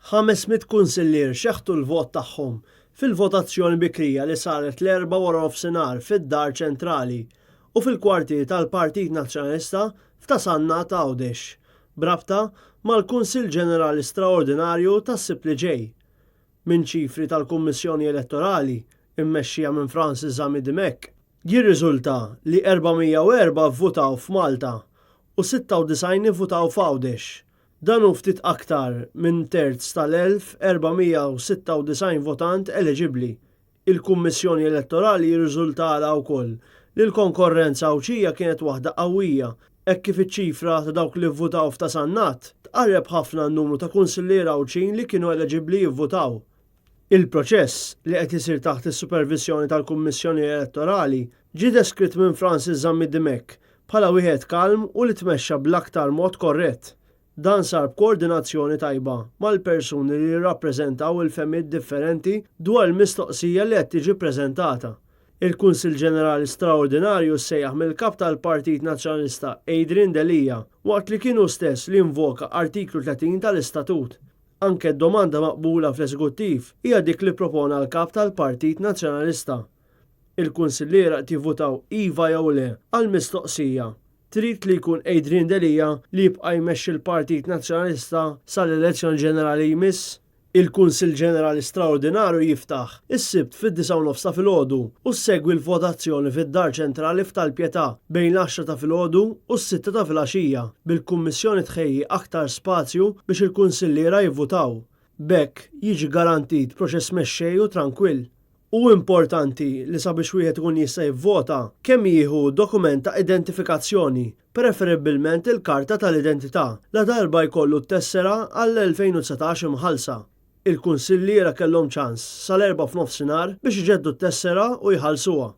500 kunsillier xeħtu l-vot tagħhom fil-votazzjoni bikrija li saret l-4 wara nofsinhar fid-Dar Ċentrali u fil-kwartier tal-Partit Nazzjonalista f'Tasannat Għawdex, brabta mal-Kunsill Ġenerali Straordinarju tas-Sibt li ġej. Minn ċifri tal-Kummissjoni Elettorali immexxija minn Francis Xavier Dimek, jirriżulta li 404 vvutaw f'Malta u 96 ivvutaw f'Għawdex. Dan hu ftit aktar minn terz tal-1496 votant eliġibbli. Il-Kummissjoni Elettorali jirriżultala wkoll li l-konkorrenza awċija kienet waħda qawwija hekk kif iċ-ċifra ta' dawk li vvutaw f'Tasannat tqarreb ħafna n-numru ta' kunsillieer awċin li kienu eliġibbli jivvutaw. Il-proċess li qed isir taħt is-supervizjoni tal-Kummissjoni Elettorali ġie deskritt minn Francis Xavier Dimek bħala wieħed kalm u li tmexxa bl-aktar mod korrett. Dan sar b'koordinazzjoni tajba mal-persuni li jirrappreżentaw il-fehmiet differenti dwar il-mistoqsija li qed tiġi ppreżentata. Il-Kunsill Ġenerali Straordinarju ssejjaħ mill-kap tal-Partit Nazzjonalista Adrien Delija waqt li kienu stess li invoka artiklu 30 tal-Istatut. Anke d-domanda maqbula fl-Eżekuttiv hija dik li propona l-kap tal-Partit Nazzjonalista. Il-kunsilliera qed jivvutaw iva jew le għall-mistoqsija. Trid li jkun Adrien Delija li jibqa' jmexxi l-Partit Nazzjonalista sal-elezzjoni ġenerali jmiss? Il-Kunsill Ġenerali Straordinarju jiftaħ is-Sibt fid-9:09 ta' filgħodu u ssegwi l-votazzjoni fid-Dar Ċentrali f'Talpjetà bejn l-10 ta' filgħodu u s-6 ta' filgħaxija bil-Kummissjoni tħejji aktar spazju biex il-kunsilliera jivvutaw. B'hekk jiġi garantit proċess mexxej u tranquill. U importanti li sabiex wieħed ikun jista' jivvota kemm jieħu dokument ta' identifikazzjoni, preferibbilment il-karta tal-identità, la darba jkollu t-tessera għall-2019 imħallsa. Il-kunsilliera kellhom ċans sal-4 f'nofsinhar biex iġeddu t-tessera u jħallsuha.